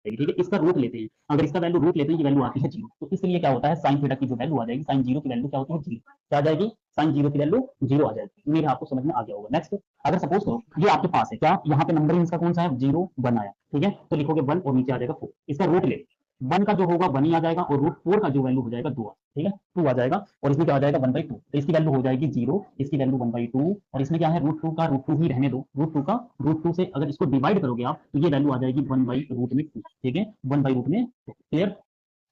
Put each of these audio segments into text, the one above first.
ठीक है, इसका रूट लेते हैं, अगर इसका वैल्यू रूट लेते हैं ये वैल्यू आती है 0, तो इसलिए क्या होता है साइन थीटा की जो वैल्यू आ जाएगी, साइन 0 की वैल्यू क्या होती है 0, क्या आ जाएगी, साइन 0 की वैल्यू 0 आ जाएगी। मेरे आपको समझ में आ गया होगा। नेक्स्ट, अगर सपोज करो ये आपके पास है, क्या यहाँ पे नंबर इसका कौन सा है 0 1 आया, ठीक है, तो लिखोगे 1 और नीचे आ जाएगा 4, इसका रूट ले, 1 का जो होगा 1 ही आ जाएगा और रूट 4 का जो वैल्यू हो जाएगा 2, ठीक है 2 आ जाएगा, और इसमें क्या आ जाएगा 1/2, तो इसकी वैल्यू हो जाएगी 0, इसकी वैल्यू 1/2, और इसमें क्या है रूट 2 का रूट 2 ही रहने दो, रूट 2 का रूट 2 से अगर इसको डिवाइड करोगे आप तो ये वैल्यू आ जाएगी 1/√2, ठीक है 1/√2, क्लियर।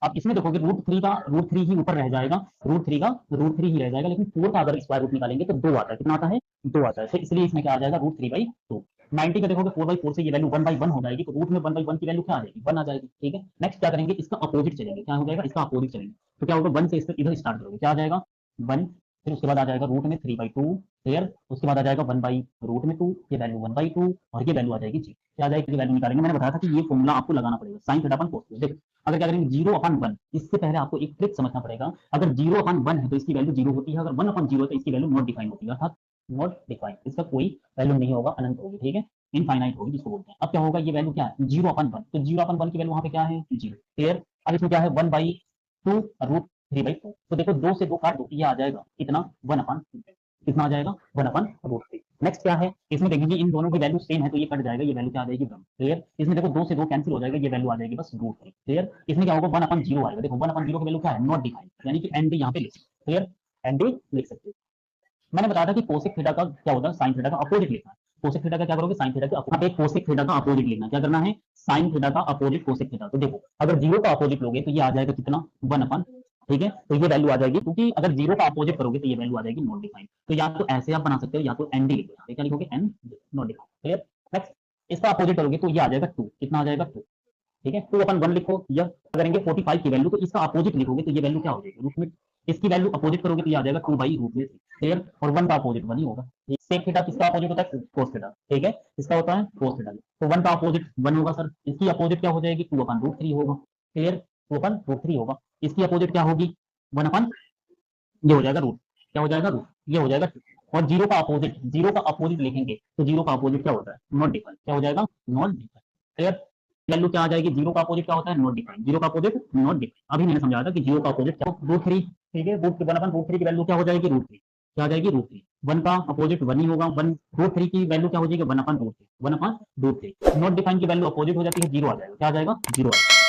आप इसमें देखोगे रूट 3 ही ऊपर रह जाएगा, रूट 3 ही रह जाएगा, लेकिन 4 का अगर स्क्वायर रूट निकालेंगे तो 2 आता है, कितना आता है 2 आता है, तो इसलिए इसमें क्या आ जाएगा √3/2। 90 का देखोगे 4/4 से ये वैल्यू 1/1 हो जाएगी, तो रूट में 1/1 की वैल्यू क्या आ जाएगी 1 आ जाएगी, ठीक है। नेक्स्ट क्या करेंगे, इसका अपोजिट चलेंगे, क्या हो जाएगा इसका अपोजिट चलेंगे, तो क्या होगा 1 से इधर स्टार्ट करोगे, क्या आ जाएगा 1, फिर उसके बाद आ जाएगा रूट में 3/2, क्लियर, उसके बाद आ जाएगा 1/√2, ये वैल्यू 1/2 और ये वैल्यू आ जाएगी जी, क्या आ जाएगी वैल्यू निकालेंगे। मैंने बताया था कि ये फॉर्मूला आपको लगाना पड़ेगा साइन थीटा अपन कोस थीटा। देखो अगर क्या करेंगे 0/1, इससे पहले आपको एक ट्रिक समझना पड़ेगा, अगर 0/1 है तो इसकी वैल्यू 0 होती है, अगर 1/0 है तो इसकी वैल्यू नॉट डिफाइन होती है, अर्थात नॉट डिफाइन, इसका कोई वैल्यू नहीं होगा, अनंत होगी, ठीक है, इनफाइनाइट होगी जिसको बोलते हैं। अब क्या होगा ये वैल्यू क्या है 0/1, तो 0/1 की वैल्यू वहां पे क्या है 0, क्लियर। अब इसमें क्या है 1/2 √3/2, तो देखो 2 से 2 काट दो, ये आ जाएगा कितना 1/2, कितना आ जाएगा 1/√3। नेक्स्ट क्या है, इसमें देखिए इन दोनों की वैल्यू सेम है तो ये कट जाएगा, ये वैल्यू क्या आ जाएगी 1, क्लियर। इसमें देखो 2 से 2 कैंसिल हो जाएगा, ये वैल्यू आ जाएगी बस √3, क्लियर। इसमें क्या होगा 1/0 आएगा, देखो 1/0 की वैल्यू क्या है नॉट डिफाइंड, यानी कि एनडी यहाँ पे लिख सकते, क्लियर, एनडी लिख सकते। मैंने बताया था कि कोसेक थीटा का क्या होता है साइन थीटा का अपोजिट लिखना है, कोसेक थीटा का क्या करोगे साइन थीटा के अपोजिट, कोसेक थीटा का अपोजिट लिखना, क्या करना है साइन थीटा का अपोजिट कोसेक थीटा। तो देखो अगर 0 का अपोजिट लोगे तो ये आ जाएगा कितना 1/, ठीक है, तो ये वैल्यू आ जाएगी, क्योंकि अगर 0 का अपोजिट करोगे तो ये वैल्यू आ जाएगी नॉट डिफाइंड, तो या तो ऐसे आप बना सकते हो या तो एनडी लिखो, यहाँ पे क्या लिखोगे and not defined, clear. Next इसका अपोजिट करोगे तो ये आ जाएगा 2, कितना आ जाएगा 2, ठीक है, 2/1 लिखो, या करेंगे 45 की वैल्यू तो इसका अपोजिट लिखोगे तो ये वैल्यू क्या हो जाएगी रूट में, इसकी वैल्यू अपोजिट करोगे तो ये आ जाएगा 2/√3, क्लियर, और 1 का अपोजिट 1 ही होगा। सेक थीटा किसका अपोजिट होता है कोस थीटा, ठीक है, इसका होता है कोस थीटा, तो 1 का अपोजिट 1 होगा सर, इसकी अपोजिट क्या हो जाएगी 2/√3 होगा, क्लियर, 2/√3 होगा, इसकी अपोजिट क्या होगी 1/, ये हो जाएगा रूट, क्या हो जाएगा रूट, ये हो जाएगा 2, और 0 का अपोजिट लिखेंगे तो 0 का अपोजिट क्या होता है नॉट डिफाइंड, क्या हो जाएगा नॉट डिफाइंड, क्लियर। वैल्यू क्या आ जाएगी 0 का अपोजिट क्या होता है नॉट डिफाइंड, 0 का अपोजिट नॉट डिफाइंड। अभी मैंने समझाया था कि 0 का अपोजिट क्या √3, ठीक है, √1/√3 की वैल्यू क्या हो जाएगी √3, क्या आ जाएगी √3, 1 का अपोजिट 1 ही होगा, 1/√3 की वैल्यू क्या हो जाएगी 1/√3, 1/√3, नॉट डिफाइंड की वैल्यू अपोजिट हो जाती है 0 आ जाएगा, क्या आ जाएगा 0 आ जाएगा।